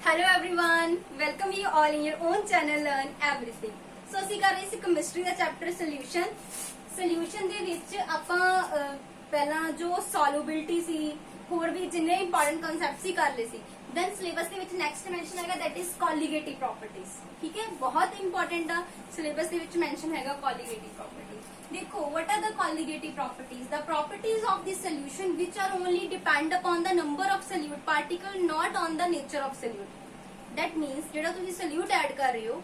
Hello everyone, welcome you all in your own channel learn everything. So ਅਸੀਂ ਕਰ ਰਹੇ ਸੀ ਕੈਮਿਸਟਰੀ ਦਾ ਚੈਪਟਰ ਸੋਲੂਸ਼ਨ ਦੇ ਵਿੱਚ ਆਪਾਂ ਪਹਿਲਾਂ ਜੋ ਸੋਲੂਬਿਲਿਟੀ ਸੀ ਹੋਰ ਵੀ ਜਿੰਨੇ ਇੰਪੋਰਟੈਂਟ ਕਨਸੈਪਟਸ ਸੀ ਕਰ ਲਏ ਸੀ। ਦੈਨ ਸਿਲੇਬਸ ਦੇ ਵਿੱਚ ਨੈਕਸਟ ਮੈਂਸ਼ਨ ਹੈਗਾ ਦੈਟ ਇਜ਼ ਕੋਲੀਗੇਟਿਵ ਪ੍ਰੋਪਰਟੀਜ਼। ਠੀਕ ਹੈ, ਬਹੁਤ ਇੰਪੋਰਟੈਂਟ ਆ। ਸਿਲੇਬਸ ਦੇ ਵਿੱਚ ਮੈਂਸ਼ਨ ਹੈਗਾ ਕੋਲੀਗੇਟਿਵ ਪ੍ਰੋਪਰਟੀਜ਼। देखो what are the colligative properties? The properties of the solution which are only depend upon the number of solute particle, not on the nature of solute. That means ਜਿਹੜਾ ਤੁਸੀਂ solute add ਕਰ ਰਹੇ ਹੋ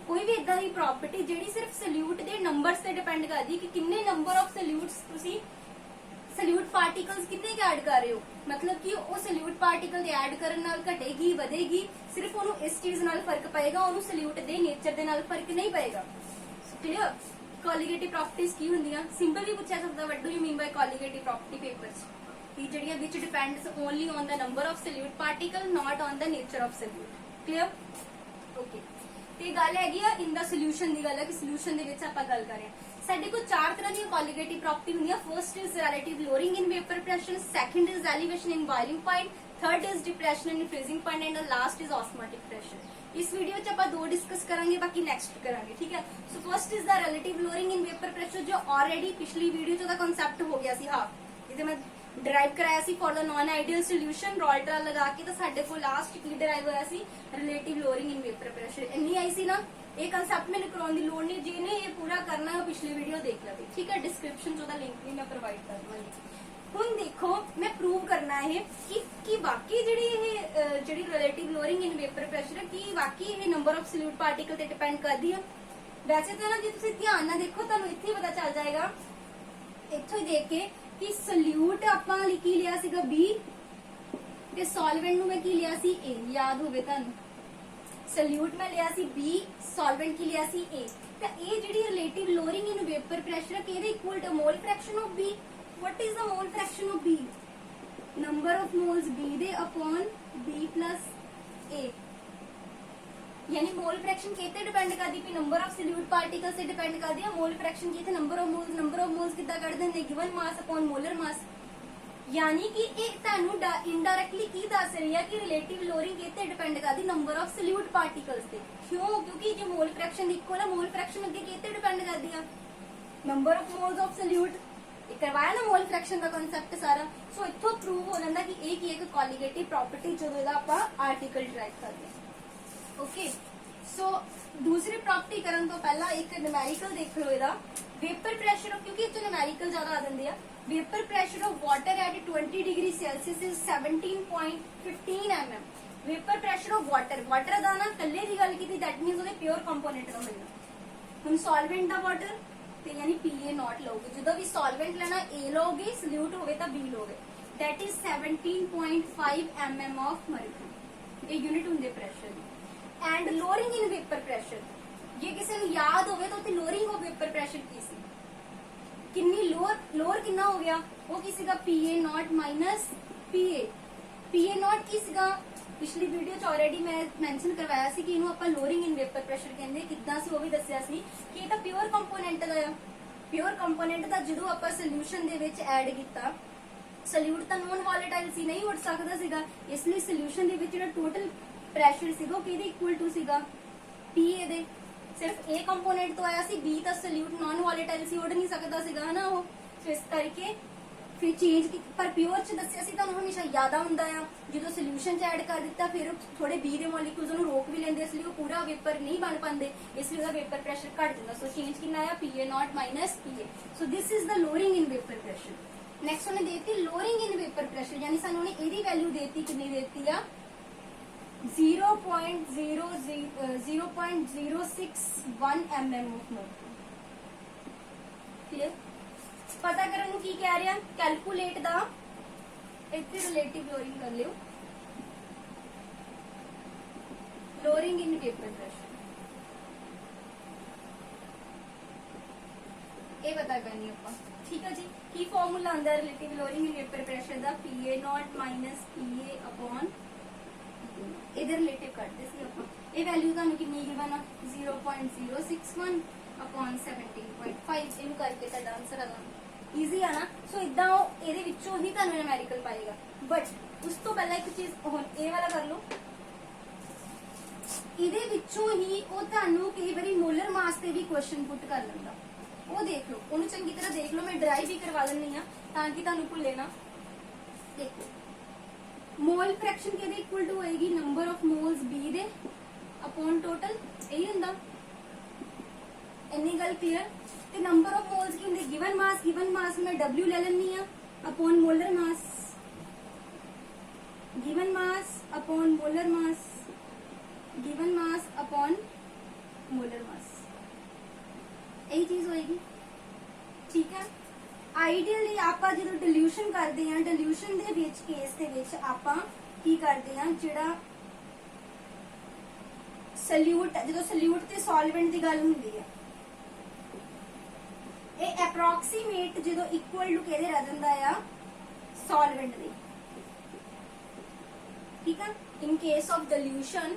ਕੋਈ ਵੀ ਇਦਾਂ ਦੀ property ਜਿਹੜੀ ਸਿਰਫ solute ਦੇ ਨੰਬਰਸ ਤੇ ਡਿਪੈਂਡ ਕਰਦੀ ਕਿ ਕਿੰਨੇ ਨੰਬਰ ਆਫ solutes ਤੁਸੀਂ solute particles ਕਿੰਨੇ ਕੁ ਐਡ ਕਰ ਰਹੇ ਹੋ। ਮਤਲਬ ਕਿ ਉਹ solute particle ਦੇ ਐਡ ਕਰਨ ਨਾਲ ਘਟੇਗੀ ਵਧੇਗੀ, ਸਿਰਫ ਉਹਨੂੰ ਇਸ ਚੀਜ਼ ਨਾਲ ਫਰਕ ਪਏਗਾ, ਉਹਨੂੰ solute ਦੇ ਨੇਚਰ ਦੇ ਨਾਲ ਫਰਕ ਨਹੀਂ ਪਏਗਾ। ਕਲੀਅਰ? ਕੋਲੀਗੇਟਿਵ ਪ੍ਰੋਪਰਟੀਜ਼ ਕੀ ਹੁੰਦੀਆਂ? ਸਿੰਪਲੀ ਪੁੱਛਿਆ ਸਕਦਾ what do you mean by colligative property papers कि ਜਿਹੜੀਆਂ which depends only on the number of solute particle not on the nature of solute। Clear? Okay, ਤੇ ਗੱਲ ਹੈਗੀ ਆ ਇਨ ਦਾ ਸੋਲੂਸ਼ਨ ਦੀ ਗੱਲ ਹੈ ਕਿ ਸੋਲੂਸ਼ਨ ਦੇ ਵਿੱਚ ਆਪਾਂ ਗੱਲ ਕਰ ਰਹੇ ਹਾਂ। ਸਾਡੇ ਕੋਲ ਚਾਰ ਤਰ੍ਹਾਂ ਦੀਆਂ ਕੋਲੀਗੇਟਿਵ ਪ੍ਰੋਪਰਟੀ ਹੁੰਦੀਆਂ। First is relative lowering in vapour pressure, second is elevation in boiling point, third is depression in freezing point and last is osmotic pressure. इस वीडियो च आप दो डिस्कस करांगे, बाकी नेक्स्ट करांगे। ठीक है, so first is the relative lowering in vapour pressure जो ऑलरेडी पिछली वीडियो च दा कांसेप्ट हो गया सी। हाँ, इसे मैं ਡਰਾਈਵ ਕਰਾਇਆ ਸੀ for the non ideal solution. ਰੋਲਟਰਾ ਲਗਾ ਕੇ ਤਾਂ ਸਾਡੇ ਕੋਲ ਲਾਸਟ ਕੀ ਡਰਾਈਵ ਹੋਇਆ ਸੀ? Relative lowering in vapour pressure. ਇੰਨੀ ਆਈ ਸੀ ਨਾ, ਇਹ ਕਾਂਸੈਪਟ ਮੈਨੂੰ ਕਰਾਉਣ ਦੀ ਲੋੜ ਨਹੀਂ। ਜਿਹਨੇ ਇਹ ਪੂਰਾ ਕਰਨਾ ਹੈ ਉਹ ਪਿਛਲੀ ਵੀਡੀਓ ਦੇਖ ਲਵੇ। ਠੀਕ ਹੈ, ਡਿਸਕ੍ਰਿਪਸ਼ਨ ਚ ਉਹਦਾ ਲਿੰਕ ਵੀ ਮੈਂ ਪ੍ਰੋਵਾਈਡ ਕਰ ਦਵਾਂਗੀ। ਹੁਣ ਦੇਖੋ ਮੈਂ ਪ੍ਰੂਵ ਕਰਨਾ ਹੈ ਕਿ ਵਾਕਈ ਜਿਹੜੀ relative lowering in vapour pressure ਕੀ ਵਾਕਈ ਇਹ ਨੰਬਰ ਆਫ ਸੋਲਿਊਟ ਪਾਰਟੀਕਲ ਤੇ ਡਿਪੈਂਡ ਕਰਦੀ ਹੈ। ਵੈਸੇ ਤਾਂ ਨਾ ਜੇ ਤੁਸੀਂ ਧਿਆਨ ਨਾਲ ਦੇਖੋ ਤੁਹਾਨੂੰ ਇੱਥੇ ਹੀ ਪਤਾ ਚੱਲ ਜਾਏਗਾ, ਇੱਥੋਂ ਹੀ ਦੇਖ ਕੇ ਕਿ ਸੋਲਿਊਟ ਆਪਾਂ ਕੀ ਲਿਆ ਸੀਗਾ B ਤੇ ਸੋਲਵੈਂਟ ਨੂੰ ਮੈਂ ਕੀ ਲਿਆ ਸੀ A। ਯਾਦ ਹੋਵੇ ਤੁਹਾਨੂੰ, ਸੋਲਿਊਟ ਮੈਂ ਲਿਆ ਸੀ B, ਸੋਲਵੈਂਟ ਕੀ ਲਿਆ ਸੀ A। ਤਾਂ ਇਹ ਜਿਹੜੀ relative lowering in vapour pressure ਕਿਹਦੇ equal to mole fraction of B। What is the mole fraction of B? Number of moles B ਦੇ upon B plus A। यानी मोल फ्रैक्शन कितने डिपेंड करती है? नंबर ऑफ सॉल्यूट पार्टिकल्स से depend करती है। Mole fraction की number of moles कितना कर देंगे? गिवन मास अपॉन मोलर मास। यानी कि ਇਹ ਤੁਹਾਨੂੰ ਇਨਡਾਇਰੈਕਟਲੀ ਕੀ ਦੱਸ ਰਹੀ ਹੈ ਕਿ ਰਿਲੇਟਿਵ ਲੋਅਰਿੰਗ ਕਿਤੇ ਡਿਪੈਂਡ ਕਰਦੀ ਨੰਬਰ ਆਫ ਸੋਲਿਊਟ ਪਾਰਟੀਕਲਸ ਤੇ। ਕਿਉਂ? ਕਿਉਂਕਿ ਜੇ ਮੋਲ ਫ੍ਰੈਕਸ਼ਨ ਇਕੁਅਲ ਹੈ, ਮੋਲ ਫ੍ਰੈਕਸ਼ਨ ਅੱਗੇ ਕਿਤੇ ਡਿਪੈਂਡ ਕਰਦੀ ਆ? Number of moles of solute. करवाया ना मोल फ्रैक्शन का कांसेप्ट सारा। सो इत्थों प्रूव हो जाता कि एक ही एक कोलीगेटिव प्रॉपर्टी जो ਇਹਦਾ ਆਪਾਂ आर्टिकल ਡਰਾਈਵ ਕਰਦੇ ਹਾਂ। ओके, सो दूसरी प्रॉपर्टी ਕਰਨ ਤੋਂ ਪਹਿਲਾਂ ਇੱਕ ਨਿਊਮੈਰੀਕਲ ਦੇਖ ਲਓ ਇਹਦਾ। वेपर प्रेशर क्योंकि ਇਹ ਨਿਊਮੈਰੀਕਲ ਜ਼ਿਆਦਾ ਆ ਜਾਂਦੇ ਆ। Vapour pressure of water at 20 degree Celsius is 17.15 mm। Vapour pressure of water ਦਾ ਨਾ ਕੱਲੇ ਦੀ ਗੱਲ ਕੀਤੀ, दैट मींस ਉਹਦੇ ਪਿਓਰ ਕੰਪੋਨੈਂਟ ਦਾ ਮਿਲਣਾ। ਹੁਣ ਸੋਲਵੈਂਟ ਦਾ ਵਾਟਰ ਤੇ ਯਾਨੀ PA ਨੋਟ ਲਓਗੇ। ਜਦੋਂ ਵੀ ਸੋਲਵੈਂਟ ਲੈਣਾ A ਲਓਗੇ, ਸੋਲਿਊਟ ਹੋਵੇ ਤਾਂ B ਲਓਗੇ। That is 17.5 mm of mercury. ਇਹ ਯੂਨਿਟ ਹੁੰਦੇ ਪ੍ਰੈਸ਼ਰ ਦੀ। And lowering in vapour pressure, ਜੇ ਕਿਸੇ ਨੂੰ ਯਾਦ ਹੋਵੇ ਤਾਂ ਉੱਥੇ ਲੋਅਰਿੰਗ ਆਫ वेपर प्रेशर ਕੀ ਸੀ? ਕਿੰਨੀ ਲੋਅਰ ਕਿੰਨਾ ਹੋ ਗਿਆ? ਉਹ ਕੀ ਸੀਗਾ? PA naught minus PA। PA naught ਕੀ ਸੀਗਾ? ਪਿਛਲੀ ਵੀਡੀਓ ਚ ਆਲਰੇਡੀ ਮੈਂ ਮੈਂਸ਼ਨ ਕਰਵਾਇਆ ਸੀ ਕਿ ਇਹਨੂੰ ਆਪਾਂ ਲੋਅਰਿੰਗ ਇਨ वेपर प्रेशर ਕਹਿੰਦੇ। ਕਿੱਦਾਂ ਸੀ ਉਹ ਵੀ ਦੱਸਿਆ ਸੀ ਕਿ ਇਹ ਤਾਂ ਪਿਓਰ ਕੰਪੋਨੈਂਟ ਦਾ ਆ। ਪਿਓਰ ਕੰਪੋਨੈਂਟ ਦਾ ਜਦੋਂ ਆਪਾਂ ਸੋਲੂਸ਼ਨ ਦੇ ਵਿੱਚ ਐਡ ਕੀਤਾ, ਸੋਲਿਊਟ ਤਾਂ ਨੋਨ ਵੋਲੇਟਾਈਲ ਸੀ, ਨਹੀਂ ਉੱਡ ਸਕਦਾ ਸੀਗਾ। ਇਸ ਲਈ ਸੋਲੂਸ਼ਨ ਦੇ ਵਿੱਚ ਜਿਹੜਾ ਟੋਟਲ ਪ੍ਰੈਸ਼ਰ ਸੀਗਾ ਉਹ ਕਿਹਦੇ ਇਕੁਅਲ ਟੂ ਸੀਗਾ? PA ਦੇ। ਸਿਰਫ A ਕੰਪੋਨੈਂਟ ਤੋਂ ਆਇਆ ਸੀ, B ਤਾਂ ਸੋਲਿਊਟ ਨੋਨ ਵੋਲੇਟਾਈਲ ਸੀ, ਉੱਡ ਨਹੀਂ ਸਕਦਾ ਸੀਗਾ ਨਾ ਉਹ। ਸੋ ਇਸ ਕਰਕੇ ਫਿਰ ਚੇਂਜ ਪਰ ਪਿਓਰ ਚ ਦੱਸਿਆ ਸੀ ਤੁਹਾਨੂੰ ਹਮੇਸ਼ਾ ਯਾਦ ਹੁੰਦਾ ਆ। ਜਦੋਂ ਸੋਲੂਸ਼ਨ ਚ ਐਡ ਕਰ ਦਿੱਤਾ ਫਿਰ ਥੋੜੇ B ਦੇ ਮੋਲੀਕੂਲਸ ਨੂੰ ਰੋਕ ਵੀ ਲੈਂਦੇ, ਇਸ ਲਈ ਉਹ ਪੂਰਾ वेपर नहीं बन पाते, ਇਸ ਲਈ ਉਹਦਾ वेपर प्रेशर ਘਟ ਜਾਂਦਾ। ਸੋ ਚੇਂਜ ਕਿੰਨਾ ਆਇਆ? PA naught minus PA। So this is the lowering in vapour pressure. Next ਉਹਨੇ ਦੇਤੀ लोअरिंग इन वेपर प्रेशर, यानी ਸਾਨੂੰ ਉਹਨੇ ਇਹਦੀ ਵੈਲਿਊ ਦੇਤੀ। ਕਿੰਨੀ ਦੇਤੀ ਆ? 0.061 mm ਆਫ ਮਰਕਰੀ। ਕਲੀਅਰ? ਪਤਾ ਕਰਨ ਨੂੰ ਕੀ ਕਹਿ ਰਿਹਾ? ਕੈਲਕੂਲੇਟ ਦਾ, ਇੱਥੇ ਰਿਲੇਟਿਵ ਲੋਅਰਿੰਗ ਕਰ ਲਿਓ। ਲੋਅਰਿੰਗ ਇਨ वेपर प्रेशर ਇਹ ਪਤਾ ਕਰਨੀ ਆਪਾਂ। ਠੀਕ ਹੈ ਜੀ, ਕੀ ਫਾਰਮੂਲਾ ਆਉਂਦਾ relative lowering in vapour pressure ਦਾ? PA naught minus PA upon ਇਹਦੇ ਰਿਲੇਟਿਵ ਕੱਢਦੇ ਸੀ ਆਪਾਂ। ਇਹ ਵੈਲਿਊ ਤੁਹਾਨੂੰ ਕਿੰਨੀ ਗਿਵਨ ਆ? 0.061 अपॉन 17.5। ਇਹਨੂੰ ਕਰਕੇ ਤੁਹਾਡਾ ਆਨਸਰ ਆ ਜਾਣਾ। ਈਜ਼ੀ ਆ ਨਾ। ਸੋ ਇਦਾਂ ਉਹ ਇਹਦੇ ਵਿੱਚੋਂ ਹੀ ਤੁਹਾਨੂੰ ਨਿਊਮੈਰੀਕਲ ਪਾਏਗਾ। ਬਟ ਉਸ ਤੋਂ ਪਹਿਲਾਂ ਇੱਕ ਚੀਜ਼, ਹੁਣ ਇਹ ਵਾਲਾ ਕਰ ਲਓ। ਇਹਦੇ ਵਿੱਚੋਂ ਹੀ ਉਹ ਤੁਹਾਨੂੰ ਕਈ ਵਾਰੀ ਮੋਲਰ ਮਾਸ ਤੇ ਵੀ ਕੁਐਸਚਨ ਪੁੱਟ ਕਰ ਲੈਂਦਾ। ਉਹ ਦੇਖ ਲਓ, ਉਹਨੂੰ ਚੰਗੀ ਤਰ੍ਹਾਂ ਦੇਖ ਲਓ। ਮੈਂ ਡਰਾਈ ਵੀ ਕਰਵਾ ਦਿੰਨੀ ਆ ਤਾਂ ਕਿ ਤੁਹਾਨੂੰ ਭੁੱਲੇ ਨਾ। ਦੇਖੋ ਮੋਲ ਫ੍ਰੈਕਸ਼ਨ ਕਿਹਦੇ ਇਕੁਅਲ ਟੂ ਹੋਏਗੀ, ਨੰਬਰ ਆਫ ਮੋਲਸ B ਦੇ ਅਪੋਨ ਟੋਟਲ, ਇਹੀ ਹੁੰਦਾ। ਇੰਨੀ ਗੱਲ ਕਲੀਅਰ। ਤੇ ਨੰਬਰ ਆਫ ਮੋਲਸ ਕੀ ਹੁੰਦੇ, ਗਿਵਨ ਮਾਸ ਮੈਂ W ਲੈ ਲੈਣੀ ਆ upon molar mass, given mass upon molar mass, given mass upon molar mass, यही चीज होएगी। ठीक है। आइडियली ਆਪਾਂ ਜਦੋਂ ਡਿਲੂਸ਼ਨ ਕਰਦੇ ਹਾਂ, ਡਿਲੂਸ਼ਨ ਦੇ ਵਿੱਚ ਕੇਸ ਦੇ ਵਿੱਚ ਆਪਾਂ ਕੀ ਕਰਦੇ ਹਾਂ, ਜਿਹੜਾ ਸੋਲਿਊਟ, ਜਦੋਂ ਸੋਲਿਊਟ ਤੇ ਸੋਲਵੈਂਟ ਦੀ ਗੱਲ ਹੁੰਦੀ ਹੈ, ਇਹ ਅਪਰੋਕਸੀਮੇਟ ਜਦੋਂ ਇਕੁਅਲ ਟੂ ਕਿਹਦੇ ਰਹਿ ਜਾਂਦਾ ਆ, ਸੋਲਵੈਂਟ ਦੇ। ठीक है। इन केस ऑफ डिल्यूशन,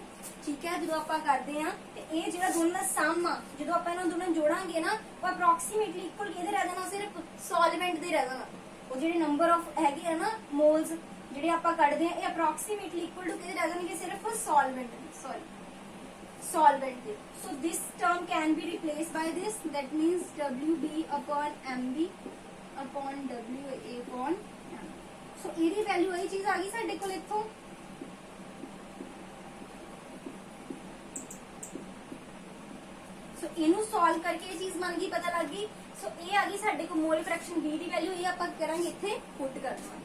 ठीक है, जो आप करते हैं तो ये जो दोनों का सम आ, जो आप दोनों जोड़ांगे ना, वो अप्रोक्सीमेटली इक्वल किहदे रह जाना, सिर्फ सॉल्वेंट दे रह जाना। वो जो नंबर ऑफ है ना मोल्स जो आप कढ़ते हैं, ये अप्रोक्सीमेटली इक्वल टू किहदे रह जाएंगे, सिर्फ solvent, sorry solvent they. So this term can be replace by this, that means WB upon MB upon WA upon M। सो ਇਹਦੀ वैल्यू यही चीज आ गई साडे कोल इत्थों। इनू सॉल्व करके ये चीज बन गई, पता लग गई। सो ये आ गई साडे को मोल फ्रैक्शन B की वैल्यू, ये आपां करांगे इत्थे पुट करना।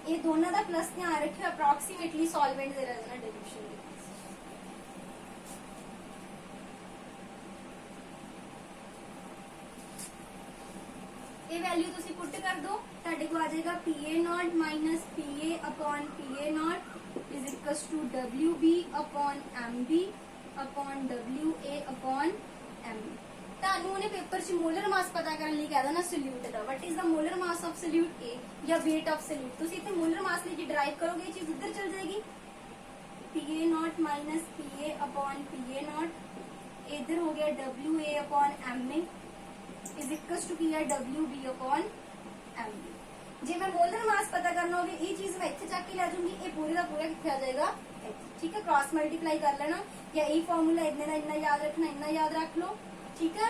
ये दोनों दा प्लस ध्यान रखियो, अप्रोक्सीमेटली सॉल्वेंट दे रहना डिल्यूशन दे। ये वैल्यू तुसी पुट कर दो, साडे को आ जाएगा PA0 minus PA upon PA0 is equals to WB upon MB upon WA upon M। ਤੁਹਾਨੂੰ ਉਹਨੇ ਪੇਪਰ 'ਚ ਮੋਲਰ ਮਾਸ ਪਤਾ ਕਰਨ ਲਈ ਕਹਿਦਾ ਨਾ ਸੋਲਿਊਟ ਦਾ, what is the molar mass of solute A ਜਾਂ weight ਆਫ ਸੋਲਿਊਟ। ਤੁਸੀਂ ਇੱਥੇ ਮੋਲਰ ਮਾਸ ਲਈ ਜੇ ਡਰਾਈਵ ਕਰੋਗੇ, ਇਹ ਚੀਜ਼ ਇੱਧਰ ਚਲ ਜਾਏਗੀ, PA0 minus PA upon PA0, इधर हो गया WA upon MA is equals to की है WB अपॉन MB। ਜੇ ਮੈਂ ਮੋਲਰ ਮਾਸ ਪਤਾ ਕਰਨਾ ਹੋਵੇ, ਇਹ ਚੀਜ਼ ਮੈਂ ਇੱਥੇ ਚੱਕ ਕੇ ਲੈ ਜਾਊਂਗੀ, ਇਹ ਪੂਰੇ ਦਾ ਪੂਰਾ ਕਿੱਥੇ ਆ ਜਾਏਗਾ, ठीक है। क्रॉस मल्टीप्लाई कर लेना, या यही फॉर्मूला इतना याद रखना, इतना याद रख लो, ठीक है।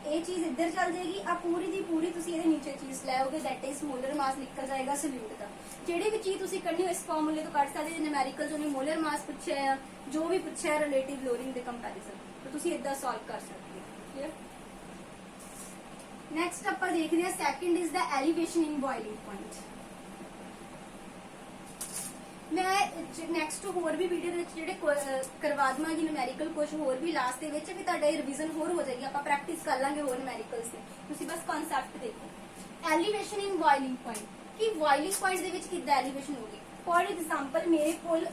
ये चीज इधर चल जाएगी, आप पूरी दी पूरी तुसी ये नीचे चीज लाओगे, दैट इज मोलर मास निकल जाएगा सॉल्यूट का। जेडी भी चीज तुसी करनी हो इस फॉर्मूले तो कर सकते, न्यूमेरिकल जो मोलर मास पूछा है, जो भी पूछा है रिलेटिव लोडिंग के कंपैरिजन, तो तुसी इदा सॉल्व कर सकते हो। क्लियर। नेक्स्ट आप देखते हैं, second is the elevation in boiling point. मैं नैक्सट होर भी वीडियो ਜਿਹੜੇ ਕਰਵਾ ਦਵਾਂਗੀ ਨੂਮੈਰੀਕਲ ਕੁਝ ਹੋਰ ਵੀ ਲਾਸਟ ਦੇ ਵਿੱਚ, ਵੀ ਤੁਹਾਡਾ ਰਿਵੀਜ਼ਨ ਹੋਰ ਹੋ ਜਾਏਗੀ, ਆਪਾਂ ਪ੍ਰੈਕਟਿਸ ਕਰ ਲਾਂਗੇ ਹੋਰ ਨੂਮੈਰੀਕਲਸ ਤੇ। ਤੁਸੀਂ ਬਸ ਕਨਸੈਪਟ ਦੇਖੋ। ਐਲੀਵੇਸ਼ਨ ਇਨ ਬੋਇਲਿੰਗ ਪੁਆਇੰਟ, ਕਿ ਬੋਇਲਿੰਗ ਪੁਆਇੰਟ ਦੇ ਵਿੱਚ ਕਿੱਦਾਂ ਐਲੀਵੇਸ਼ਨ ਹੋਗੀ। ਫॉर एग्जांपल ਮੇਰੇ ਕੋਲ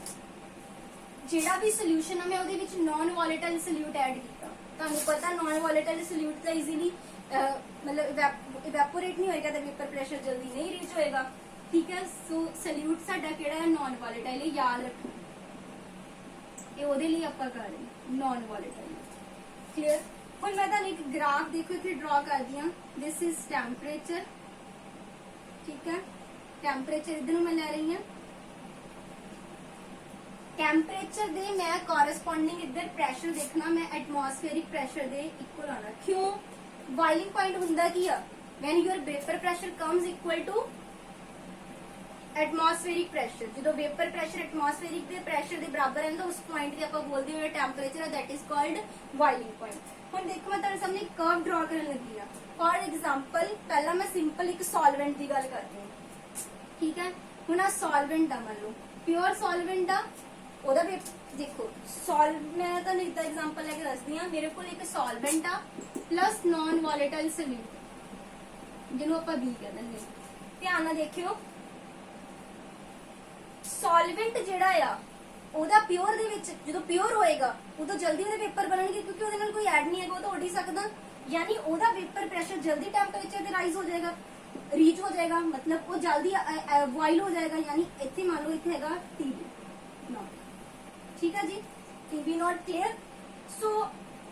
ਜਿਹੜਾ ਵੀ ਸੋਲੂਸ਼ਨ ਆ, ਮੈਂ ਉਹਦੇ ਵਿੱਚ ਨਾਨ ਵੋਲੇਟਾਈਲ ਸੋਲਿਊਟ ਐਡ ਕੀਤਾ। ਤੁਹਾਨੂੰ ਪਤਾ ਨਾਨ ਵੋਲੇਟਾਈਲ ਸੋਲਿਊਟ ਤਾਂ ਈਜ਼ੀਲੀ मतलब इवैपोरेट नहीं होएगा, तो वेपर प्रेशर जल्दी नहीं रीच होएगा, ठीक है। सो सल्यूट साडा केड़ा है, नॉन वॉलेटाइल है, याद रखो ये ओदे लिए आपां कर रहे हैं नॉन वॉलेटाइल। क्लियर। हुण मैं तुहानूं एक ग्राफ देखो इत्थे ड्रॉ कर दियां, दिस इज टैंपरेचर, ठीक है। टैंपरेचर इधर मैं ले रही हूं, टैंपरेचर दे मैं कॉरेस्पॉन्डिंग इधर प्रैशर देखना, मैं एटमॉस्फेरिक प्रैशर दे इक्वल आना। क्यों बॉइलिंग पॉइंट हुंदा की आ, when your vapour pressure comes equal to atmospheric pressure. जो वेपर प्रेशर एटमॉस्फेरिक दे प्रेशर दे बराबर रहंदा, उस पॉइंट दी आपां बोलदे हो टैंपरेचर है, that is called boiling point. हुण देखो मैं तुहाडे सामने कर्व ड्रॉ करन लगी आ। फॉर एग्जांपल पहला मैं सिंपल एक सॉल्वेंट की गल करती हूं, ठीक है। हुण आ सॉल्वेंट आ, मान लो प्योर सॉल्वेंट आ, ओदा देखो मैं तुहानूं इदा एग्जांपल लेके दसदी हां। मेरे कोल एक सॉल्वेंट आ प्लस नॉन वॉलेटाइल सॉल्यूट, जिन्हों आपां बी कह दिंदे। ध्यान नाल देखियो, सॉल्वेंट जिहड़ा आ ओदा प्योर दे विच जदों प्योर होएगा उदों जल्दी ओदे वेपर बनणगे, क्योंकि ओदे नाल कोई ऐड नहीं है, वो तो उड़ ही सकदा, यानी ओदा वेपर प्रेशर जल्दी टेंपरेचर ते राइज हो जाएगा, रीच हो जाएगा, मतलब वो जल्दी बॉइल हो जाएगा। यानी इत्थे मान लो इत्थे हैगा TB नॉट, ठीक है जी, TB नॉट। क्लियर। सो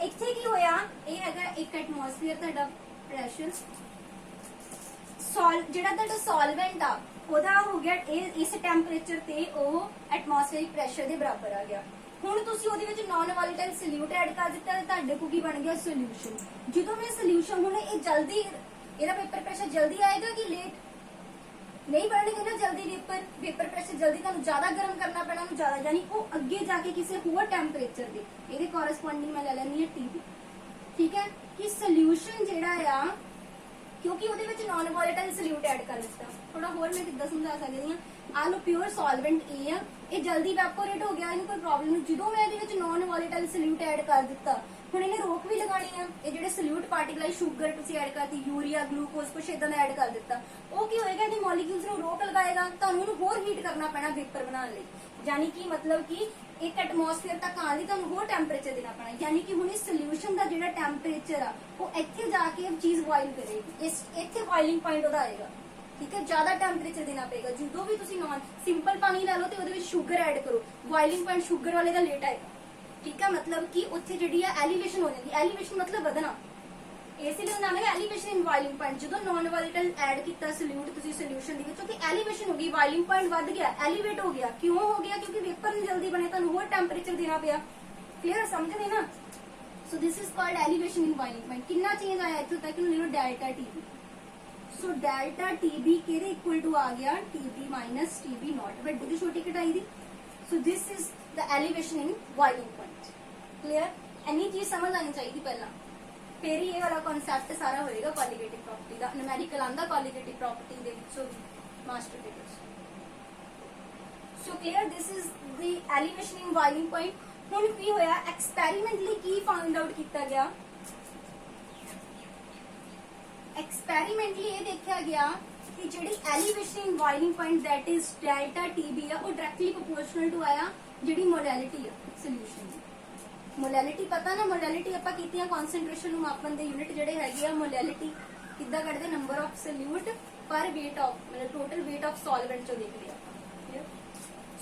इत्थे की होया, ये हैगा एक एटमॉस्फेयर तुहाडा प्रेशर, जिहड़ा तुहाडा सॉल्वेंट आ ਉਹਦਾ ਹੋ ਗਿਆ ਇਹ ਇਸ ਟੈਂਪਰੇਚਰ ਤੇ ਉਹ ਐਟਮੋਸਫੇਰਿਕ ਪ੍ਰੈਸ਼ਰ ਦੇ ਬਰਾਬਰ ਆ ਗਿਆ। ਹੁਣ ਤੁਸੀਂ ਉਹਦੇ ਵਿੱਚ ਨਾਨ ਵੋਲੇਟਾਈਲ ਸੋਲਿਊਟ ਐਡ ਕਰ ਦਿੱਤਾ ਤੇ ਤੁਹਾਡੇ ਕੋਲ ਕੀ ਬਣ ਗਿਆ ਸੋਲਿਊਸ਼ਨ। ਜਦੋਂ ਮੈਂ ਸੋਲਿਊਸ਼ਨ ਹੁਣ ਇਹ ਜਲਦੀ ਇਹਦਾ ਪੇਪਰ ਪ੍ਰੈਸ਼ਰ ਜਲਦੀ ਆਏਗਾ ਕਿ ਲੇਟ? ਨਹੀਂ ਬਣਨਗੇ ਨਾ ਜਲਦੀ ਪੇਪਰ ਪ੍ਰੈਸ਼ਰ ਜਲਦੀ ਤੁਹਾਨੂੰ ਜ਼ਿਆਦਾ ਗਰਮ ਕਰਨਾ ਪੈਣਾ ਉਹਨੂੰ ਜ਼ਿਆਦਾ, ਯਾਨੀ ਉਹ ਅੱਗੇ ਜਾ ਕੇ ਕਿਸੇ ਹੋਰ ਟੈਂਪਰੇਚਰ ਦੇ ਇਹਦੇ ਕੋਰਸਪੋਂਡਿੰਗ ਮੈਂ ਲੈ ਲੈਣੀ ਹੈ TB। ਠੀਕ ਹੈ ਕਿ ਸੋਲਿਊਸ਼ਨ ਜਿਹੜਾ ਆ ਕਿਉਂਕਿ ਉਹਦੇ ਵਿੱਚ ਨਾਨ ਵੋਲੇਟਾਈਲ ਸੋਲਿਊਟ ਐਡ ਕਰ ਦਿੱਤਾ। ਥੋੜਾ ਹੋਰ ਮੈਂ ਕਿੱਦਾਂ ਸਮਝਾ ਸਕਦੀ ਹਾਂ, ਆ ਲੋ ਪਿਓਰ ਸੋਲਵੈਂਟ A ਆ, ਇਹ ਜਲਦੀ ਇਵੈਪੋਰੇਟ ਹੋ ਗਿਆ, ਇਹਨੂੰ ਕੋਈ ਪ੍ਰੋਬਲਮ ਨਹੀਂ। ਜਦੋਂ ਮੈਂ ਇਹਦੇ ਵਿੱਚ ਨਾਨ ਵੋਲੇਟਾਈਲ ਸੋਲਿਊਟ ਐਡ ਕਰ ਦਿੱਤਾ ਹੁਣ ਇਹਨੇ ਰੋਕ ਵੀ ਲਗਾਣੀ ਆ। ਇਹ ਜਿਹੜੇ ਸੋਲਿਊਟ ਪਾਰਟੀਕਲ ਸ਼ੂਗਰ ਤੁਸੀਂ ਐਡ ਕਰਤੀ, ਯੂਰੀਆ ਗਲੂਕੋਜ਼ ਕੁਛ ਇਦਾਂ ਦਾ ਐਡ ਕਰ ਦਿੱਤਾ, ਉਹ ਕੀ ਹੋਏਗਾ ਇਹਦੇ ਮੋਲੀਕਿਊਲਸ ਨੂੰ ਰੋਕ ਲਗਾਏਗਾ, ਤੁਹਾਨੂੰ ਇਹਨੂੰ ਹੋਰ ਹੀਟ ਕਰਨਾ ਪੈਣਾ ਵੇਪਰ ਬਣਾਉਣ ਲਈ। ਯਾਨੀ ਕਿ ਮਤਲਬ ਕਿ ਇੱਕ ਐਟਮੋਸਫੇਅਰ ਤੱਕ ਆਉਣ ਲਈ ਤੁਹਾਨੂੰ ਹੋਰ ਟੈਂਪਰੇਚਰ ਦੇਣਾ ਪੈਣਾ। ਯਾਨੀ ਕਿ ਹੁਣ ਇਸ ਸੋਲਿਊਸ਼ਨ ਦਾ ਜਿਹੜਾ ਟੈਂਪਰੇਚਰ ਆ ਉਹ ਇੱਥੇ ਜਾ ਕੇ ਇਹ ਚੀਜ਼ ਬੋਇਲ ਕਰੇਗੀ, ਇੱਥੇ ਬੋਇਲਿੰਗ ਪੁਆਇੰਟ ਉਹਦਾ ਆਏਗਾ। ਠੀਕ ਹੈ, ਜ਼ਿਆਦਾ ਟੈਂਪਰੇਚਰ ਦੇਣਾ ਪਏਗਾ। ਜਦੋਂ ਵੀ ਤੁਸੀਂ ਨਾਨ ਸਿੰਪਲ ਪਾਣੀ ਲੈ ਲਓ ਤੇ ਉਹਦੇ ਵਿੱਚ ਸ਼ੂਗਰ ਐਡ ਕਰੋ, ਬੋਇਲਿੰਗ ਪੁਆਇੰਟ ਸ਼ੂਗਰ ਵਾਲੇ ਦਾ ਲੇਟ ਆਏਗਾ। ਠੀਕ ਹੈ, ਮਤਲਬ ਕਿ ਉੱਥੇ ਜਿਹੜੀ ਆ ਐਲੀਵੇਸ਼ਨ ਹੋ ਜਾਂਦੀ, ਐਲੀਵੇਸ਼ਨ ਮਤਲਬ ਵਧਣਾ, ਇਸ ਲਈ ਨਾਮ ਹੈ ਐਲੀਵੇਸ਼ਨ ਇਨ ਬੋਇਲਿੰਗ ਪੁਆਇੰਟ। ਜਦੋਂ ਨਾਨ ਵੋਲੇਟਾਈਲ ਐਡ ਕੀਤਾ ਸੋਲਿਊਟ ਤੁਸੀਂ ਸੋਲਿਊਸ਼ਨ ਦੇ ਵਿੱਚ, ਉਹਦੀ ਐਲੀਵੇਸ਼ਨ ਹੋ ਗਈ, ਬੋਇਲਿੰਗ ਪੁਆਇੰਟ ਵੱਧ ਗਿਆ, ਐਲੀਵੇਟ ਹੋ ਗਿਆ। ਕਿਉਂ ਹੋ ਗਿਆ? ਕਿਉਂਕਿ ਵੇਪਰ ਨਹੀਂ ਜਲਦੀ ਬਣੇ, ਤੁਹਾਨੂੰ ਹੋਰ ਟੈਂਪਰੇਚਰ ਦੇਣਾ ਪਿਆ। ਕਲੀਅਰ, ਸਮਝਦੇ ਨਾ? So this is called elevation in boiling point. ਕਿੰਨਾ ਚੇਂਜ ਆਇਆ ਇੱਥੋਂ ਤੱਕ ਨੂੰ ਲੈ ਲਓ delta TB। So delta TB ਕਿਹਦੇ ਇਕੁਅਲ ਟੂ ਆ ਗਿਆ? TB ਮਾਈਨਸ TB ਨॉट, ਵੱਡੀ ਦੀ ਛੋਟੀ ਘਟਾਈ ਦੀ। So this is the elevation in boiling point. Clear, ਇੰਨੀ ਚੀਜ਼ ਸਮਝ ਆਣੀ ਚਾਹੀਦੀ ਪਹਿਲਾਂ, ਫਿਰ ਹੀ ਇਹ ਵਾਲਾ ਕਨਸੈਪਟ ਸਾਰਾ ਹੋਏਗਾ ਕੋਲੀਗੇਟਿਵ ਪ੍ਰੋਪਰਟੀ ਦਾ। ਨੂਮੈਰੀਕਲ ਆਂਦਾ ਕੋਲੀਗੇਟਿਵ ਪ੍ਰੋਪਰਟੀ ਦੇ ਵਿੱਚੋਂ master paper. So clear, this is the elevation in boiling point. ਹੁਣ ਕੀ ਹੋਇਆ? ਐਕਸਪੈਰੀਮੈਂਟਲੀ ਕੀ ਫਾਈਂਡ ਆਊਟ ਕੀਤਾ ਗਿਆ? ਐਕਸਪੈਰੀਮੈਂਟਲੀ ਇਹ ਦੇਖਿਆ ਗਿਆ ਕਿ ਜਿਹੜੀ elevation in boiling point that is delta TB ਆ, ਉਹ ਡਾਇਰੈਕਟਲੀ ਪ੍ਰੋਪੋਰਸ਼ਨਲ ਟੂ ਆਇਆ ਜਿਹੜੀ ਮੋਲੈਲਿਟੀ ਆ ਸੋਲਿਊਸ਼ਨ ਦੀ। ਮੋਲੈਲਿਟੀ ਪਤਾ ਨਾ, ਮੋਲੈਲਿਟੀ ਆਪਾਂ ਕੀਤੀਆਂ ਕਨਸੈਂਟ੍ਰੇਸ਼ਨ ਨੂੰ ਮਾਪਣ ਦੇ ਯੂਨਿਟ ਜਿਹੜੇ ਹੈਗੇ ਆ। ਮੋਲੈਲਿਟੀ ਕਿੱਦਾਂ ਕੱਢਦੇ? ਨੰਬਰ ਆਫ ਸੋਲਿਊਟ ਪਰ weight ਆਫ, ਮਤਲਬ ਟੋਟਲ weight ਆਫ ਸੋਲਵੈਂਟ ਚੋਂ ਦੇਖ ਲਿਆ ਆਪਾਂ।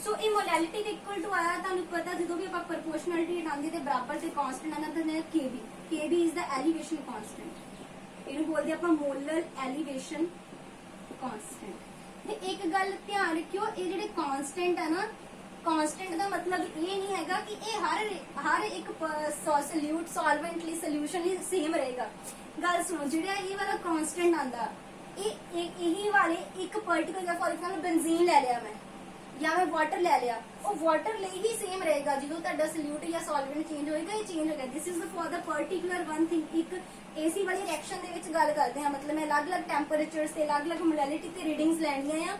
ਸੋ ਇਹ ਮੋਲੈਲਿਟੀ ਦੇ ਇਕੁਅਲ ਟੂ ਆਇਆ। ਤੁਹਾਨੂੰ ਪਤਾ ਜਦੋਂ ਵੀ ਆਪਾਂ ਪ੍ਰੋਪੋਰਸ਼ਨੈਲਿਟੀ ਹਟਾਉਂਦੇ ਤੇ ਬਰਾਬਰ ਤੇ ਕਾਂਸਟੈਂਟ ਆਉਂਦਾ ਤੇ KB is the elevation constant. ਇਹਨੂੰ ਬੋਲਦੇ ਆਪਾਂ ਮੋਲਰ ਐਲੀਵੇਸ਼ਨ ਕਾਂਸਟੈਂਟ। ਤੇ ਇੱਕ ਗੱਲ ਧਿਆਨ ਰੱਖਿਓ, ਇਹ ਜਿਹੜੇ ਕਾਂਸਟੈਂਟ ਆ ਨਾ, ਕਾਂਸਟੈਂਟ ਦਾ ਮਤਲਬ ਇਹ ਨਹੀਂ ਹੈਗਾ ਕਿ ਇਹ ਹਰ ਇੱਕ ਸੋਲਿਊਟ ਸੋਲਵੈਂਟ ਲਈ ਸੋਲਿਊਸ਼ਨ ਲਈ ਸੇਮ ਰਹੇਗਾ। ਗੱਲ ਸੁਣੋ, ਜਿਹੜਾ ਇਹ ਵਾਲਾ ਕਾਂਸਟੈਂਟ ਆਂਦਾ ਇਹੀ ਵਾਲੇ ਇੱਕ ਪਾਰਟੀਕਲ, ਫॉर एग्जांपल ਬੈਂਜ਼ੀਨ ਲੈ ਲਿਆ ਮੈਂ ਜਾਂ ਮੈਂ ਵਾਟਰ ਲੈ ਲਿਆ, ਉਹ ਵਾਟਰ ਲਈ ਹੀ ਸੇਮ ਰਹੇਗਾ। ਜਦੋਂ ਤੁਹਾਡਾ ਸੋਲਿਊਟ ਜਾਂ ਸੋਲਵੈਂਟ ਚੇਂਜ ਹੋਏਗਾ ਇਹ ਚੇਂਜ ਹੋਏਗਾ। This is for the particular one thing. ਇੱਕ AC ਵਾਲੀ ਰਿਐਕਸ਼ਨ ਦੇ ਵਿੱਚ ਗੱਲ ਕਰਦੇ ਆ, ਮਤਲਬ ਮੈਂ ਅਲੱਗ-ਅਲੱਗ ਟੈਂਪਰੇਚਰਸ ਤੇ ਅਲੱਗ-ਅਲੱਗ ਮੋਲੈਲਿਟੀ ਤੇ ਰੀਡਿੰਗਸ ਲੈਣੀਆਂ ਆ।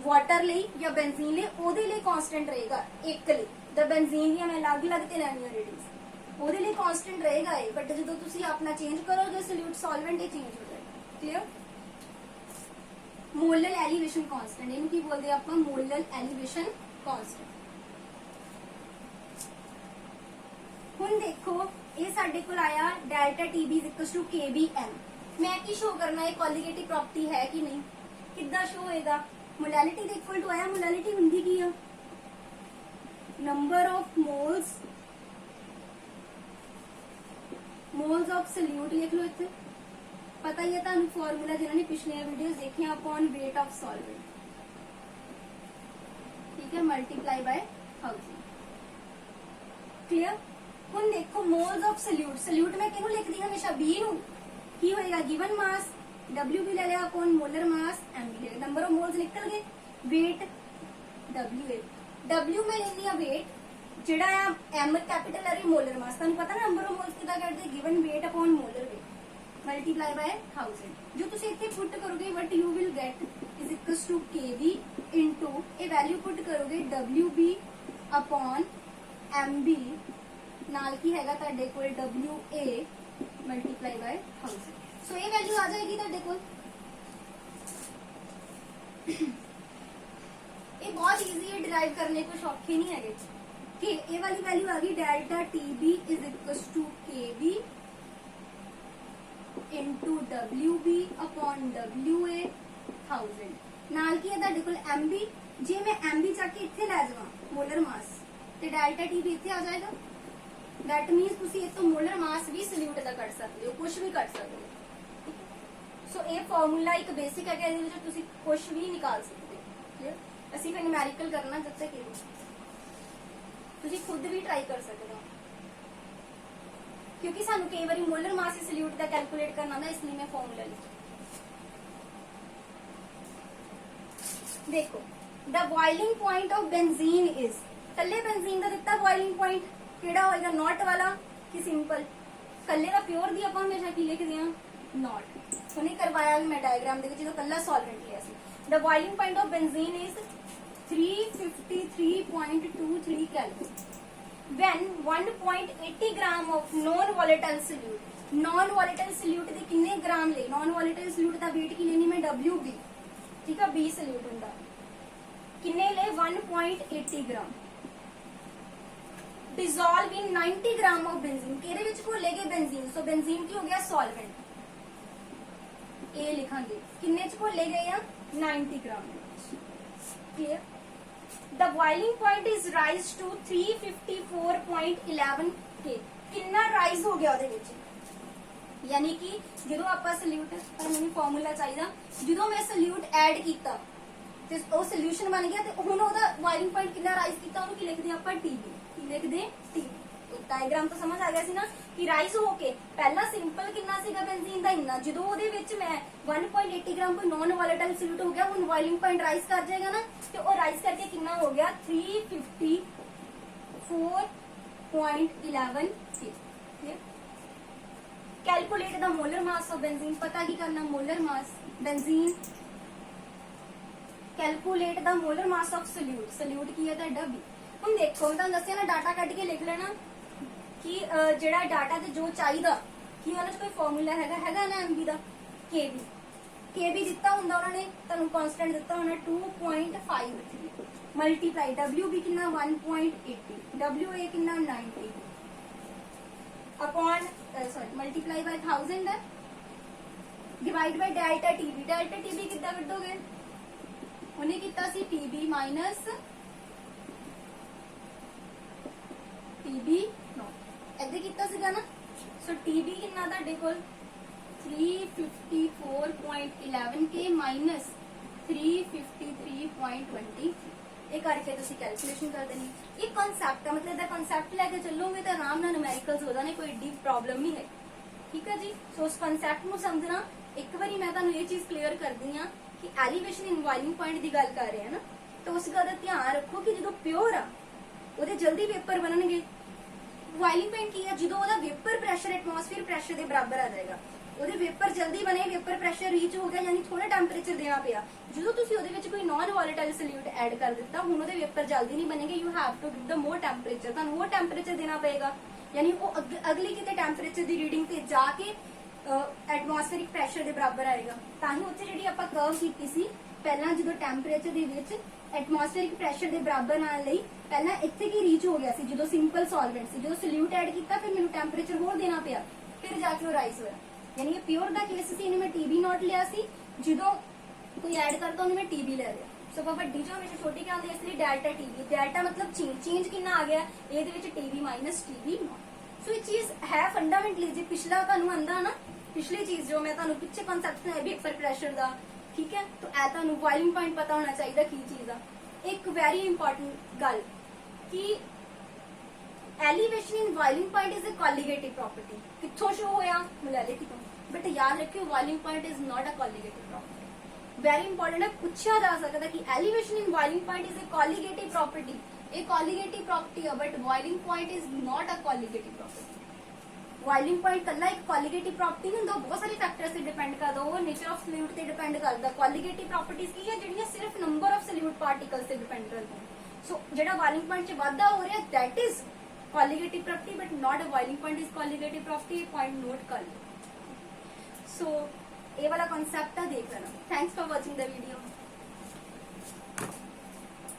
ਵਾਟਰ ਲਈ ਜਾਂ ਬੈਂਜ਼ੀਨ ਲਈ ਉਹਦੇ ਲਈ ਕਾਂਸਟੈਂਟ ਰਹੇਗਾ ਇੱਕ ਲਈ, ਦ ਬੈਂਜ਼ੀਨ ਦੀਆਂ ਮੈਂ ਅਲੱਗ-ਅਲੱਗ ਤੇ ਲੈਣੀਆਂ ਰੀਡਿੰਗਸ, ਉਹਦੇ ਲਈ ਕਾਂਸਟੈਂਟ ਰਹੇਗਾ ਇਹ। ਬਟ ਜਦੋਂ ਤੁਸੀਂ ਆਪਣਾ ਚੇਂਜ ਕਰੋਗੇ ਸੋਲਿਊਟ ਸੋਲਵੈਂਟ ਇਹ ਚੇਂਜ ਹੋ ਜਾਏਗਾ। ਕਲੀਅਰ? ਮੋਲਰ ਐਲੀਵੇਸ਼ਨ ਕਾਂਸਟੈਂਟ, ਇਹਨੂੰ ਕੀ ਬੋਲਦੇ ਆ ਆਪਾਂ? Molar elevation constant. ਹੁਣ ਦੇਖੋ ਇਹ ਸਾਡੇ ਕੋਲ ਆਇਆ ਡੈਲਟਾ TB KBM। ਮੈਂ ਕੀ ਸ਼ੋ ਕਰਨਾ ਹੈ? ਕੋਲੀਗੇਟਿਵ ਪ੍ਰੋਪਰਟੀ ਹੈ ਕਿ ਨਹੀਂ? ਕਿੱਦਾਂ ਸ਼ੋ ਹੋਏਗਾ? ਮੋਲੈਲਿਟੀ ਦੇ ਇਕੁਅਲ ਟੂ ਆਇਆ। ਮੋਲੈਲਿਟੀ ਹੁੰਦੀ ਕੀ ਆ? Number of moles of solute ਲਿਖ ਲਓ ਇੱਥੇ। ਪਤਾ ਹੀ ਹੈ ਤੁਹਾਨੂੰ ਫਾਰਮੂਲਾ, ਜਿਹਨਾਂ ਨੇ ਪਿਛਲੀਆਂ ਵੀਡੀਓਜ਼ ਦੇਖੀਆਂ, ਅਪਨ weight ਆਫ ਸੋਲਵੈਂਟ। ਠੀਕ ਹੈ, ਮਲਟੀਪਲਾਈ ਬਾय 1000। ਕਲੀਅਰ? ਹੁਣ ਦੇਖੋ ਮੋਲਸ ਆਫ ਸੋਲਿਊਟ ਮੈਂ ਕਿਹਨੂੰ ਲਿਖਦੀ ਹਮੇਸ਼ਾ? B ਨੂੰ। ਕੀ ਹੋਏਗਾ? ਗਿਵਨ ਮਾਸ W ਵੀ ਲੈ ਲਿਆ ਅਪਨ ਮੋਲਰ ਮਾਸ M ਵੀ ਲੈ ਲਿਆ। ਨੰਬਰ ਆਫ ਮੋਲਸ ਨਿਕਲ ਗਏ, weight W ਮੈਂ ਲੈਣੀ ਆ weight, ਜਿਹੜਾ ਆ M ਕੈਪੀਟਲ ਹੈ ਮੋਲਰ ਮਾਸ। ਤੁਹਾਨੂੰ ਪਤਾ ਨਾ ਨੰਬਰ ਆਫ ਮੋਲਸ ਕਿਦਾਂ ਕੱਢਦੇ? Given weight upon molar weight multiply by 1000। ਜੋ ਤੁਸੀਂ ਇੱਥੇ ਪੁੱਟ ਕਰੋਗੇ what you will get is equals to KB into ਇਹ ਵੈਲਿਊ ਪੁੱਟ ਕਰੋਗੇ WB ਅਪਨ MB ਨਾਲ ਕੀ ਹੈਗਾ ਤੁਹਾਡੇ ਕੋਲ WA ਮਲਟੀਪਲਾਈ ਬਾय 1000। ਸੋ ਇਹ ਵੈਲਿਊ ਆ ਜਾਏਗੀ ਤੁਹਾਡੇ ਕੋਲ। ਇਹ ਬਹੁਤ ਈਜ਼ੀ ਹੈ ਡਿਰਾਈਵ ਕਰਨੇ, ਕੁਝ ਔਖੇ ਨਹੀਂ ਹੈਗੇ। ਕਿ ਇਹ ਵਾਲੀ ਵੈਲਿਊ ਆ ਗਈ delta TB is equals to KB into WB upon WA 1000। ਨਾਲ ਕੀ ਹੈ ਤੁਹਾਡੇ ਕੋਲ MB। ਜੇ ਮੈਂ MB ਚੱਕ ਕੇ ਇੱਥੇ ਲੈ ਜਾਵਾਂ ਮੋਲਰ ਮਾਸ ਤੇ ਡੈਲਟਾ TB ਇੱਥੇ ਆ ਜਾਏਗਾ। ਦੈਟ ਮੀਨਸ ਤੁਸੀਂ ਇਹ ਤੋਂ ਮੋਲਰ ਮਾਸ ਵੀ ਸੋਲਿਊਟ ਦਾ ਕੱਢ ਸਕਦੇ ਹੋ, ਕੁਝ ਵੀ ਕੱਢ ਸਕਦੇ ਹੋ। ਸੋ ਇਹ ਫਾਰਮੂਲਾ ਇੱਕ ਬੇਸਿਕ ਹੈ, ਇਹਦੇ ਵਿੱਚ ਤੁਸੀਂ ਕੁਝ ਵੀ ਨਿਕਾਲ ਸਕਦੇ ਹੋ। ਅਸੀਂ ਫਿਰ ਨਿਊਮੈਰੀਕਲ ਕਰਨਾ ਜਦ ਤੱਕ ਇਹ ਤੁਸੀਂ ਖੁਦ ਵੀ ਟਰਾਈ ਕਰ ਸਕਦੇ ਹੋ क्योंकि सानू कई बार मोलर मास सल्यूट का कैलकुलेट करना ना इसलिए मैं फॉर्मूला लिखी। देखो the boiling point of benzene is कल्ले बेंजीन का दिता बॉइलिंग पॉइंट केड़ा होएगा नॉट वाला कि सिंपल कल्ले का प्योर दी ਆਪਾਂ हमेशा की लिखदे हां नॉट हुणे करवाया भी मैं डायग्राम दे विच जो कल्ला सॉल्वेंट लिया see the boiling point of benzene is 353.23 kelvin when 1.80 gram of non volatile solute non volatile solute ਦੇ ਕਿੰਨੇ ਗ੍ਰਾਮ ਲੈ नॉन वोलेटाइल सल्यूट ਦਾ weight ਕੀ ਲੈਣੀ ਮੈਂ WB ਠੀਕ ਆ B सल्यूट ਹੁੰਦਾ ਕਿੰਨੇ ਲੈ 1.80 ग्राम dissolve in 90 gram of benzene ਕਿਹਦੇ ਵਿੱਚ ਘੋਲੇ ਗਏ ਬੈਂਜ਼ੀਨ ਸੋ ਬੈਂਜ਼ੀਨ ਕੀ ਹੋ ਗਿਆ ਸੋਲਵੈਂਟ ਇਹ ਲਿਖਾਂਗੇ ਕਿੰਨੇ ਚ ਘੋਲੇ ਗਏ ਆ 90 ग्राम ਦੇ ਵਿੱਚ clear The boiling point is rise to 354.11 K ਕਿੰਨਾ ਰਾਈਜ਼ ਹੋ ਗਿਆ ਉਹਦੇ ਵਿੱਚ ਯਾਨੀ ਕਿ ਜਦੋਂ ਆਪਾਂ ਸੋਲਿਊਟ ਪਰ ਮੈਨੂੰ ਫਾਰਮੂਲਾ ਚਾਹੀਦਾ ਜਦੋਂ ਮੈਂ ਸੋਲਿਊਟ ਐਡ ਕੀਤਾ ਤੇ ਉਹ ਸੋਲੂਸ਼ਨ ਬਣ ਗਿਆ ਤੇ ਹੁਣ ਉਹਦਾ ਬੋਇਲਿੰਗ ਪੁਆਇੰਟ ਕਿੰਨਾ ਰਾਈਜ਼ ਕੀਤਾ ਉਹਨੂੰ ਕੀ ਲਿਖਦੇ ਆਪਾਂ TB ਕੀ ਲਿਖਦੇ TB डायग्राम तो समझ आ गया सी ना कि राइज होके पहला सिंपल कितना सीगा बेंजीन दा इन्ना ਜਦੋਂ ਉਹਦੇ ਵਿੱਚ ਮੈਂ 1.80 ग्राम कोई नॉन वोलेटाइल सॉल्यूट हो गया ਹੁਣ बॉइलिंग पॉइंट राइज कर जाएगा ना ਤੇ ਉਹ ਰਾਈਜ਼ ਕਰਕੇ ਕਿੰਨਾ ਹੋ ਗਿਆ 354.11 K calculate the molar mass of benzene पता की करना molar mass benzene calculate the molar mass of solute solute की है ਤੁਹਾਡਾ B ਹੁਣ ਦੇਖੋ ਮੈਂ ਤੁਹਾਨੂੰ ਦੱਸਿਆ ਨਾ ਡਾਟਾ ਕੱਢ ਕੇ ਲਿਖ ਲੈਣਾ कि ਜਿਹੜਾ ਡਾਟਾ ਤੇ ਜੋ ਚਾਹੀਦਾ ਕਿ ਉਹਨਾਂ 'ਚ ਕੋਈ ਫਾਰਮੂਲਾ ਹੈਗਾ ਨਾ MB ਦਾ KB ਦਿੱਤਾ ਹੁੰਦਾ ਉਹਨਾਂ ਨੇ ਤੁਹਾਨੂੰ ਕਨਸਟੈਂਟ ਦਿੱਤਾ ਹੋਣਾ 2.53 ਮਲਟੀਪਲਾਈ WB ਕਿੰਨਾ 1.80 WA ਕਿੰਨਾ 90 अपॉन मल्टीप्लाई बाय 1000 है डिवाइड बाय डेल्टा TB कितना ਕੱਢੋਗੇ ਉਹਨੇ ਕੀਤਾ ਸੀ TB माइनस TB ਇੱਥੇ ਕੀਤਾ ਸੀਗਾ ਨਾ ਸੋ TB ਕਿੰਨਾ ਤੁਹਾਡੇ ਕੋਲ 354.11 K ਮਾਈਨਸ 353.20 ਇਹ ਕਰਕੇ ਤੁਸੀਂ ਕੈਲਕੂਲੇਸ਼ਨ ਕਰ ਦੇਣੀ ਇਹ ਕਨਸੈਪਟ ਹੈ ਮਤਲਬ ਇਹਦਾ ਕਨਸੈਪਟ ਲੈ ਕੇ ਚੱਲੋਗੇ ਤਾਂ ਆਰਾਮ ਨਾਲ ਨਿਊਮੈਰੀਕਲਸ ਹੋ ਜਾਣੇ ਕੋਈ ਡੀਪ ਪ੍ਰੋਬਲਮ ਨਹੀਂ ਹੈ ਠੀਕ ਹੈ ਜੀ ਸੋ ਉਸ ਕਨਸੈਪਟ ਨੂੰ ਸਮਝਣਾ ਇੱਕ ਵਾਰੀ ਮੈਂ ਤੁਹਾਨੂੰ ਇਹ ਚੀਜ਼ ਕਲੀਅਰ ਕਰਦੀ ਆ ਕਿ ਐਲੀਵੇਸ਼ਨ ਇਨ ਬੋਇਲਿੰਗ ਪੁਆਇੰਟ ਦੀ ਗੱਲ ਕਰ ਰਹੇ ਹਾਂ ਨਾ ਤਾਂ ਉਸ ਗੱਲ ਦਾ ਧਿਆਨ ਰੱਖੋ ਕਿ ਜਦੋਂ ਪਿਓਰ ਆ ਉਹਦੇ ਜਲਦੀ ਵੇਪਰ ਬਣਨਗੇ ਬੋਇਲਿੰਗ ਪੁਆਇੰਟ ਕੀ ਹੈ ਜਦੋਂ ਉਹਦਾ ਵੇਪਰ ਪ੍ਰੈਸ਼ਰ ਐਟਮੋਸਫੀਅਰ ਪ੍ਰੈਸ਼ਰ ਦੇ ਬਰਾਬਰ ਆ ਜਾਏਗਾ ਉਹਦੇ ਵੇਪਰ ਜਲਦੀ ਬਣੇ ਵੇਪਰ ਪ੍ਰੈਸ਼ਰ ਰੀਚ ਹੋ ਗਿਆ ਯਾਨੀ ਥੋੜਾ ਟੈਂਪਰੇਚਰ ਦੇਣਾ ਪਿਆ ਜਦੋਂ ਤੁਸੀਂ ਉਹਦੇ ਵਿੱਚ ਕੋਈ ਨਾਨ ਵੋਲੇਟਾਈਲ ਸੋਲਿਊਟ ਐਡ ਕਰ ਦਿੱਤਾ ਹੁਣ ਉਹਦੇ ਵੇਪਰ ਜਲਦੀ ਨਹੀਂ ਬਣेंगे you have to give the more temperature ਤੁਹਾਨੂੰ ਹੋਰ ਟੈਂਪਰੇਚਰ ਦੇਣਾ ਪਏਗਾ ਯਾਨੀ ਉਹ ਅਗਲੀ ਕਿਤੇ ਟੈਂਪਰੇਚਰ ਦੀ ਰੀਡਿੰਗ ਤੇ ਜਾ ਕੇ ਐਟਮੋਸਫੇਰਿਕ ਪ੍ਰੈਸ਼ਰ ਦੇ ਬਰਾਬਰ ਆਏਗਾ ਤਾਂ ਹੀ ਉੱਥੇ ਜਿਹੜੀ ਆਪਾਂ ਕਰਵ ਕੀਤੀ ਸੀ ਪਹਿਲਾਂ ਜਦੋਂ ਟੈਂਪਰੇਚਰ ਦੇ ਵਿੱਚ ਐਟਮੋਸਫੇਰਿਕ ਪ੍ਰੈਸ਼ਰ ਦੇ ਬਰਾਬਰ ਨਾਲ ਲਈ ਪਹਿਲਾਂ ਇੱਥੇ ਕੀ ਰੀਚ ਹੋ ਗਿਆ ਸੀ ਜਦੋਂ ਸਿੰਪਲ ਸੋਲਵੈਂਟ ਸੀ ਜਦੋਂ ਸੋਲਿਊਟ ਐਡ ਕੀਤਾ ਫਿਰ ਮੈਨੂੰ ਟੈਂਪਰੇਚਰ ਹੋਰ ਦੇਣਾ ਪਿਆ ਫਿਰ ਜਾ ਕੇ ਉਹ ਰਾਈਜ਼ ਹੋਇਆ यानी ये प्योर ਦਾ ਕੇਸ ਸੀ ਇਹਨੇ ਮੈਂ TB ਨੋਟ ਲਿਆ ਸੀ ਜਦੋਂ ਕੋਈ ਐਡ ਕਰਤਾ ਉਹਨੇ ਮੈਂ TB ਲੈ ਲਿਆ ਸੋ ਆਪਾਂ ਵੱਡੀ ਜੋ ਹਮੇਸ਼ਾ ਛੋਟੀ ਕੀ ਆਉਂਦੀ ਇਸ ਲਈ ਡੈਲਟਾ TB ਡੈਲਟਾ ਮਤਲਬ ਚੇਂਜ ਕਿੰਨਾ ਆ ਗਿਆ ਇਹਦੇ ਵਿੱਚ TB ਮਾਈਨਸ TB ਨੋਟ ਸੋ ਇਹ ਚੀਜ਼ ਹੈ ਫੰਡਾਮੈਂਟਲੀ ਜੇ ਪਿਛਲਾ ਤੁਹਾਨੂੰ ਆਂਦਾ ਨਾ ਪਿਛਲੀ ਚੀਜ਼ ਜੋ ਮੈਂ ਤੁਹਾਨੂੰ ਪਿੱਛੇ ਕਨਸੈਪਟ ਹੈ ਵੇਪਰ ਪ੍ਰੈਸ਼ਰ ਦਾ ਠੀਕ ਹੈ ਤਾਂ ਇਹ ਤੁਹਾਨੂੰ ਬੋਇਲਿੰਗ ਪੁਆਇੰਟ ਪਤਾ ਹੋਣਾ ਚਾਹੀਦਾ ਕੀ ਚੀਜ਼ ਆ ਇੱਕ ਵੈਰੀ ਇੰਪੋਰਟੈਂਟ ਗੱਲ ਕਿ elevation in boiling point is a colligative property किथों शो होया मोलैलिटी तो बट याद रखियो boiling point is not a colligative property very important है पूछा जा सकता है कि elevation in boiling point is a colligative property a colligative property है but boiling point is not a colligative property boiling point कल्ला एक कॉलिगेटिव प्रॉपर्टी नहीं होंदा बहुत सारे फैक्टर्स से डिपेंड करदा वो नेचर ऑफ सॉल्यूट ते डिपेंड करदा कॉलिगेटिव प्रॉपर्टीज की है ਜਿਹੜੀਆਂ सिर्फ नंबर ऑफ सॉल्यूट पार्टिकल्स ਤੇ डिपेंड करदा सो ਜਿਹੜਾ बॉइलिंग पॉइंट ਚ ਵਾਧਾ ਹੋ ਰਿਹਾ that is colligative property but not a boiling point is colligative property point note कर लो सो ये वाला कॉन्सेप्ट था देख लेना thanks for watching the video